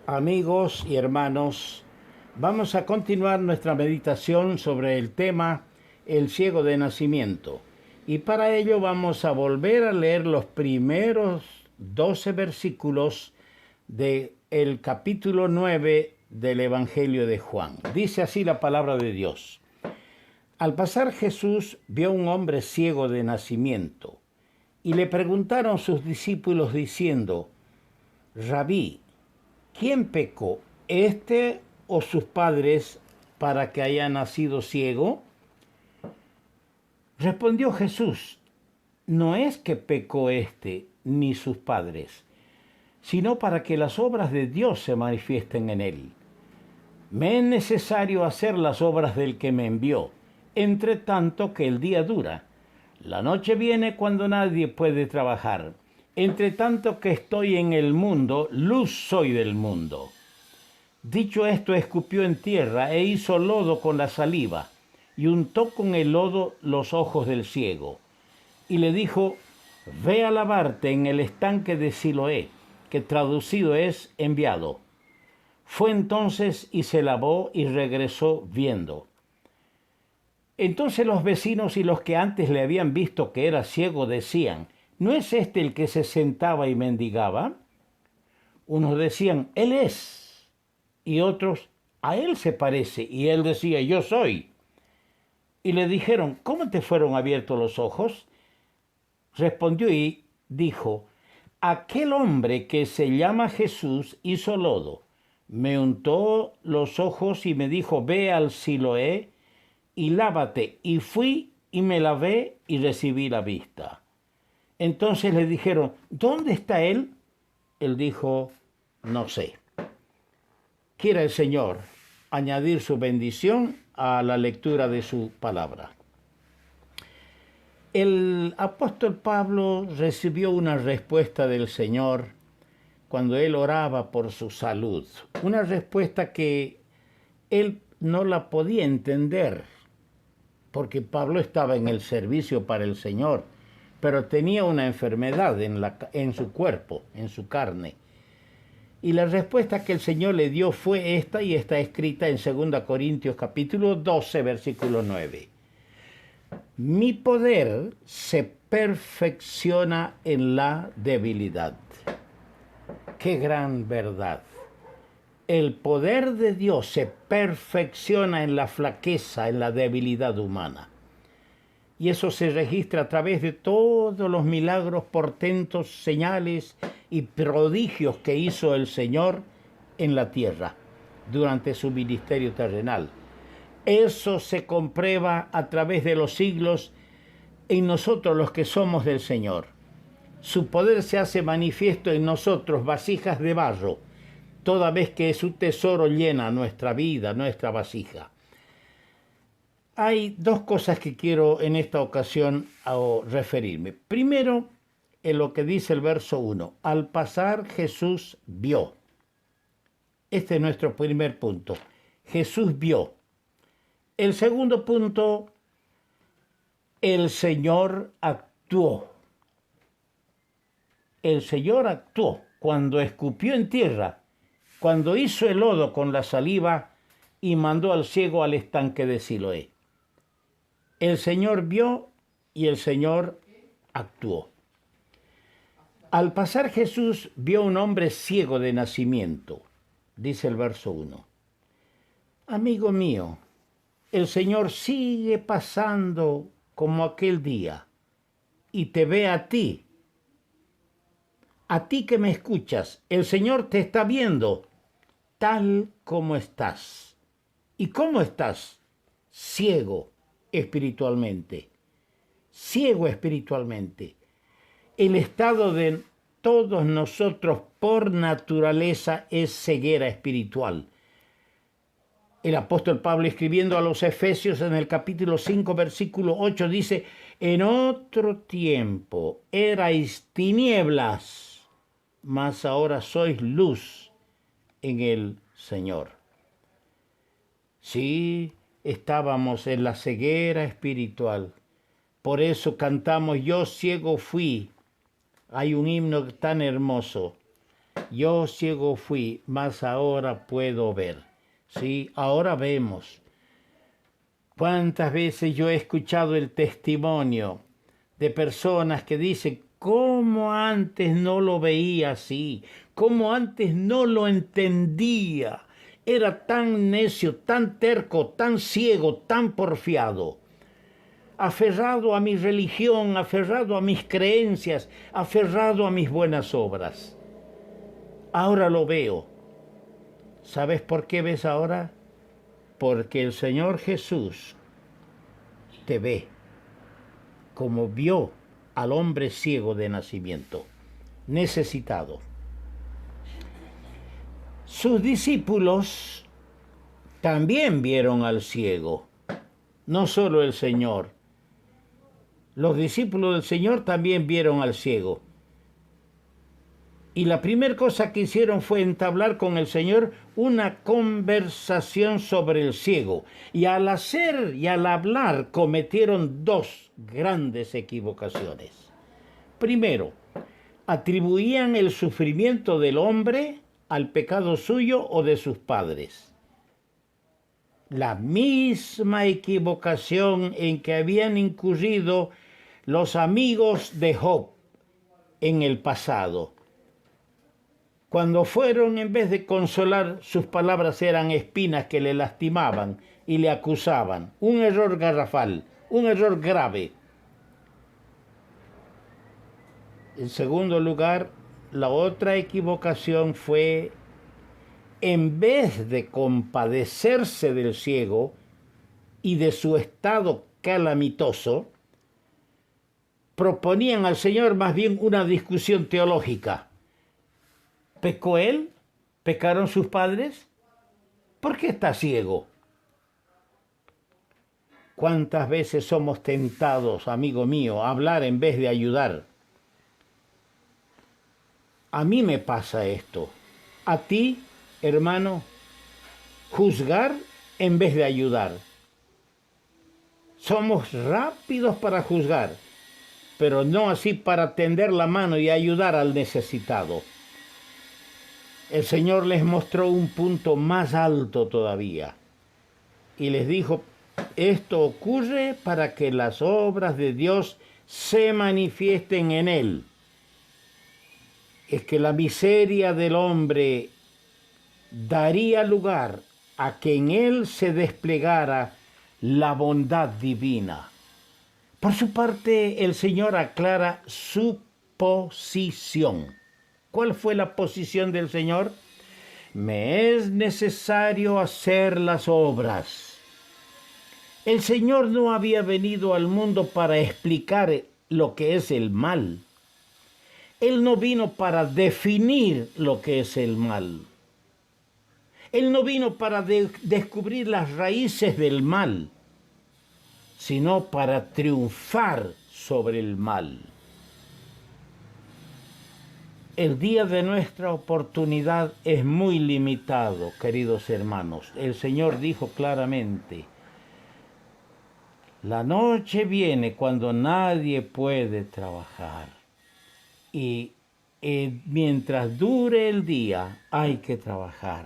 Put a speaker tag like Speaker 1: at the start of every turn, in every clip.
Speaker 1: Amigos y hermanos, vamos a continuar nuestra meditación sobre el tema El ciego de nacimiento. Y para ello vamos a volver a leer los primeros 12 versículos del capítulo 9 del Evangelio de Juan. Dice así la palabra de Dios. Al pasar Jesús vio a un hombre ciego de nacimiento y le preguntaron sus discípulos diciendo: Rabí, ¿quién pecó, este o sus padres, para que haya nacido ciego? Respondió Jesús: no es que pecó este ni sus padres, sino para que las obras de Dios se manifiesten en él. Me es necesario hacer las obras del que me envió, entre tanto que el día dura. La noche viene cuando nadie puede trabajar. Entre tanto que estoy en el mundo, luz soy del mundo. Dicho esto, escupió en tierra e hizo lodo con la saliva, y untó con el lodo los ojos del ciego. Y le dijo: ve a lavarte en el estanque de Siloé, que traducido es enviado. Fue entonces y se lavó y regresó viendo. Entonces los vecinos y los que antes le habían visto que era ciego decían: ¿no es este el que se sentaba y mendigaba? Unos decían: él es. Y otros: a él se parece. Y él decía: yo soy. Y le dijeron: ¿cómo te fueron abiertos los ojos? Respondió y dijo: aquel hombre que se llama Jesús hizo lodo, me untó los ojos y me dijo: ve al Siloé y lávate. Y fui y me lavé y recibí la vista. Entonces le dijeron: ¿dónde está él? Él dijo: no sé. Quiera el Señor añadir su bendición a la lectura de su palabra. El apóstol Pablo recibió una respuesta del Señor cuando él oraba por su salud. Una respuesta que él no la podía entender, porque Pablo estaba en el servicio para el Señor, pero tenía una enfermedad en su cuerpo, en su carne. Y la respuesta que el Señor le dio fue esta, y está escrita en 2 Corintios capítulo 12, versículo 9. Mi poder se perfecciona en la debilidad. ¡Qué gran verdad! El poder de Dios se perfecciona en la flaqueza, en la debilidad humana. Y eso se registra a través de todos los milagros, portentos, señales y prodigios que hizo el Señor en la tierra durante su ministerio terrenal. Eso se comprueba a través de los siglos en nosotros los que somos del Señor. Su poder se hace manifiesto en nosotros, vasijas de barro, toda vez que su tesoro llena nuestra vida, nuestra vasija. Hay dos cosas que quiero en esta ocasión referirme. Primero, en lo que dice el verso 1. Al pasar Jesús vio. Este es nuestro primer punto. Jesús vio. El segundo punto, el Señor actuó. El Señor actuó cuando escupió en tierra, cuando hizo el lodo con la saliva y mandó al ciego al estanque de Siloé. El Señor vio y el Señor actuó. Al pasar Jesús vio a un hombre ciego de nacimiento, dice el verso 1. Amigo mío, el Señor sigue pasando como aquel día y te ve a ti. A ti que me escuchas, el Señor te está viendo tal como estás. ¿Y cómo estás? Ciego espiritualmente. Ciego espiritualmente. El estado de todos nosotros por naturaleza es ceguera espiritual. El apóstol Pablo, escribiendo a los Efesios en el capítulo 5, versículo 8, dice: en otro tiempo erais tinieblas, mas ahora sois luz en el Señor. Sí, estábamos en la ceguera espiritual. Por eso cantamos: yo ciego fui. Hay un himno tan hermoso. Yo ciego fui, mas ahora puedo ver. Sí, ahora vemos. ¿Cuántas veces yo he escuchado el testimonio de personas que dicen, cómo antes no lo veía así, cómo antes no lo entendía? Era tan necio, tan terco, tan ciego, tan porfiado, aferrado a mi religión, aferrado a mis creencias, aferrado a mis buenas obras. Ahora lo veo. ¿Sabes por qué ves ahora? Porque el Señor Jesús te ve como vio al hombre ciego de nacimiento, necesitado. Sus discípulos también vieron al ciego, no solo el Señor. Los discípulos del Señor también vieron al ciego. Y la primera cosa que hicieron fue entablar con el Señor una conversación sobre el ciego. Y al hacer y al hablar cometieron dos grandes equivocaciones. Primero, atribuían el sufrimiento del hombre al pecado suyo o de sus padres. La misma equivocación en que habían incurrido los amigos de Job en el pasado. Cuando fueron, en vez de consolar, sus palabras eran espinas que le lastimaban y le acusaban. Un error garrafal, un error grave. En segundo lugar, la otra equivocación fue, en vez de compadecerse del ciego y de su estado calamitoso, proponían al Señor más bien una discusión teológica. ¿Pecó él? ¿Pecaron sus padres? ¿Por qué está ciego? ¿Cuántas veces somos tentados, amigo mío, a hablar en vez de ayudar? A mí me pasa esto. A ti, hermano, juzgar en vez de ayudar. Somos rápidos para juzgar, pero no así para tender la mano y ayudar al necesitado. El Señor les mostró un punto más alto todavía y les dijo, esto ocurre para que las obras de Dios se manifiesten en él. Es que la miseria del hombre daría lugar a que en él se desplegara la bondad divina. Por su parte, el Señor aclara su posición. ¿Cuál fue la posición del Señor? Me es necesario hacer las obras. El Señor no había venido al mundo para explicar lo que es el mal. Él no vino para definir lo que es el mal. Él no vino para descubrir las raíces del mal, sino para triunfar sobre el mal. El día de nuestra oportunidad es muy limitado, queridos hermanos. El Señor dijo claramente, la noche viene cuando nadie puede trabajar. Y mientras dure el día, hay que trabajar.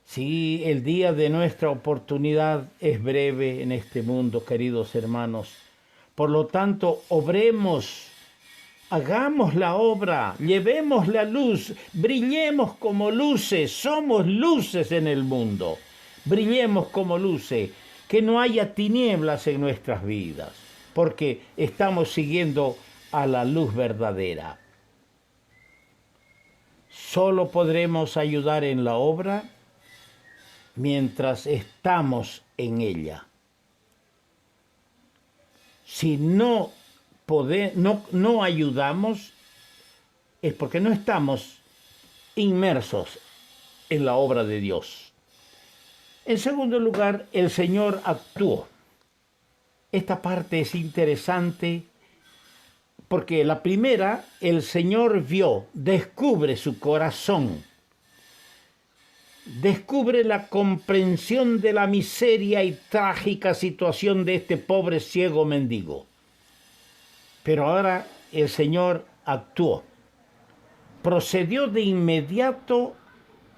Speaker 1: Sí, el día de nuestra oportunidad es breve en este mundo, queridos hermanos. Por lo tanto, obremos. Hagamos la obra, llevemos la luz, brillemos como luces, somos luces en el mundo. Brillemos como luces, que no haya tinieblas en nuestras vidas, porque estamos siguiendo a la luz verdadera. Solo podremos ayudar en la obra mientras estamos en ella. Si no ayudamos, es porque no estamos inmersos en la obra de Dios. En segundo lugar, el Señor actuó. Esta parte es interesante porque la primera, el Señor vio, descubre su corazón, descubre la comprensión de la miseria y trágica situación de este pobre ciego mendigo. Pero ahora el Señor actuó. procedió de inmediato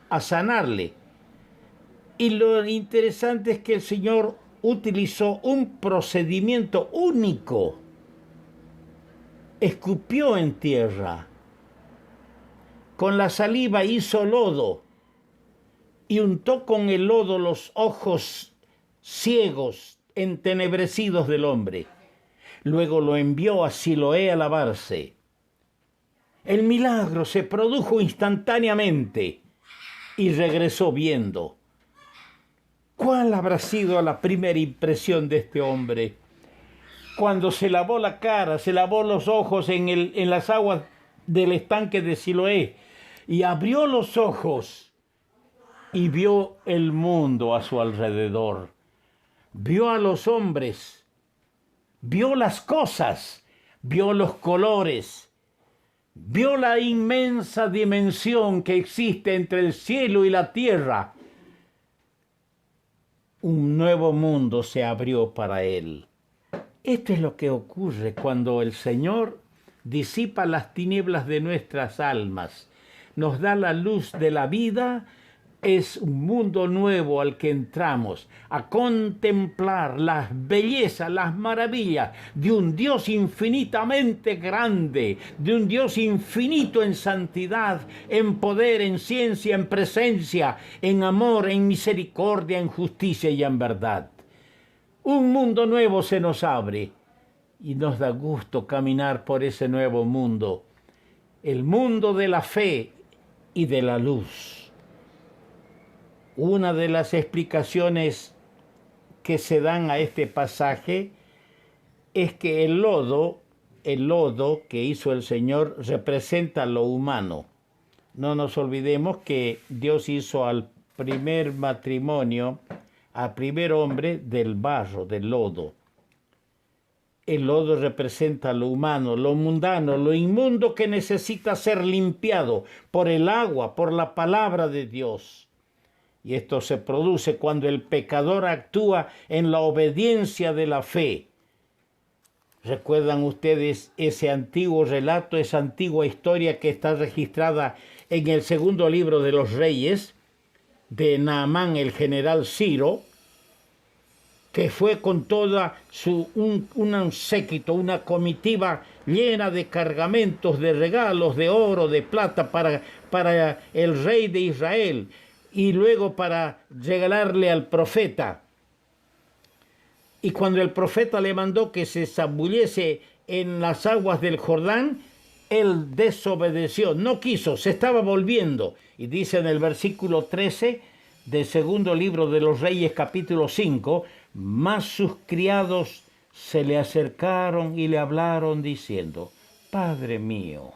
Speaker 1: a sanarle. Y lo interesante es que el Señor utilizó un procedimiento único. Escupió en tierra, con la saliva hizo lodo y untó con el lodo los ojos ciegos, entenebrecidos del hombre. Luego lo envió a Siloé a lavarse. El milagro se produjo instantáneamente y regresó viendo. ¿Cuál habrá sido la primera impresión de este hombre? Cuando se lavó la cara, se lavó los ojos en las aguas del estanque de Siloé y abrió los ojos y vio el mundo a su alrededor. Vio a los hombres, vio las cosas, vio los colores, vio la inmensa dimensión que existe entre el cielo y la tierra. Un nuevo mundo se abrió para él. Esto es lo que ocurre cuando el Señor disipa las tinieblas de nuestras almas, nos da la luz de la vida. Es un mundo nuevo al que entramos a contemplar las bellezas, las maravillas de un Dios infinitamente grande, de un Dios infinito en santidad, en poder, en ciencia, en presencia, en amor, en misericordia, en justicia y en verdad. Un mundo nuevo se nos abre y nos da gusto caminar por ese nuevo mundo, el mundo de la fe y de la luz. Una de las explicaciones que se dan a este pasaje es que el lodo que hizo el Señor representa lo humano. No nos olvidemos que Dios hizo al primer matrimonio, al primer hombre del barro, del lodo. El lodo representa lo humano, lo mundano, lo inmundo que necesita ser limpiado por el agua, por la palabra de Dios. Y esto se produce cuando el pecador actúa en la obediencia de la fe. ¿Recuerdan ustedes ese antiguo relato, esa antigua historia que está registrada en el segundo libro de los Reyes, de Naamán, el general Ciro, que fue con toda un séquito, una comitiva llena de cargamentos, de regalos, de oro, de plata para el rey de Israel, y luego para regalarle al profeta? Y cuando el profeta le mandó que se zambullese en las aguas del Jordán, él desobedeció, no quiso, se estaba volviendo. Y dice en el versículo 13 del segundo libro de los Reyes, capítulo 5, mas sus criados se le acercaron y le hablaron diciendo: Padre mío,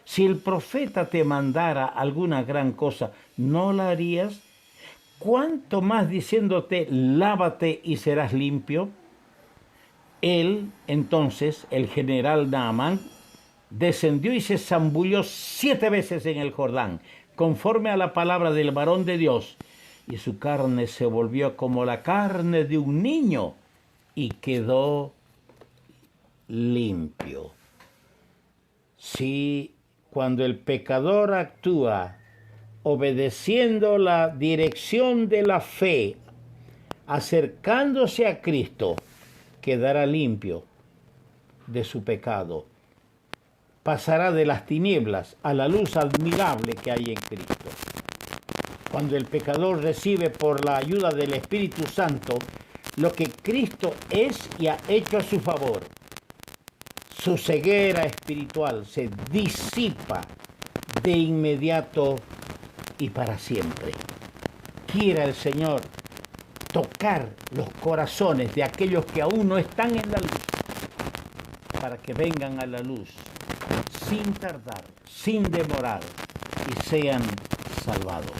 Speaker 1: si el profeta te mandara alguna gran cosa, ¿no la harías? ¿Cuánto más diciéndote, lávate y serás limpio? Él, entonces, el general Naamán, descendió y se zambulló 7 veces en el Jordán, conforme a la palabra del varón de Dios, y su carne se volvió como la carne de un niño, y quedó limpio. Sí, cuando el pecador actúa obedeciendo la dirección de la fe, acercándose a Cristo, quedará limpio de su pecado. Pasará de las tinieblas a la luz admirable que hay en Cristo. Cuando el pecador recibe por la ayuda del Espíritu Santo lo que Cristo es y ha hecho a su favor, su ceguera espiritual se disipa de inmediato y para siempre. Quiera el Señor tocar los corazones de aquellos que aún no están en la luz, para que vengan a la luz sin tardar, sin demorar, y sean salvados.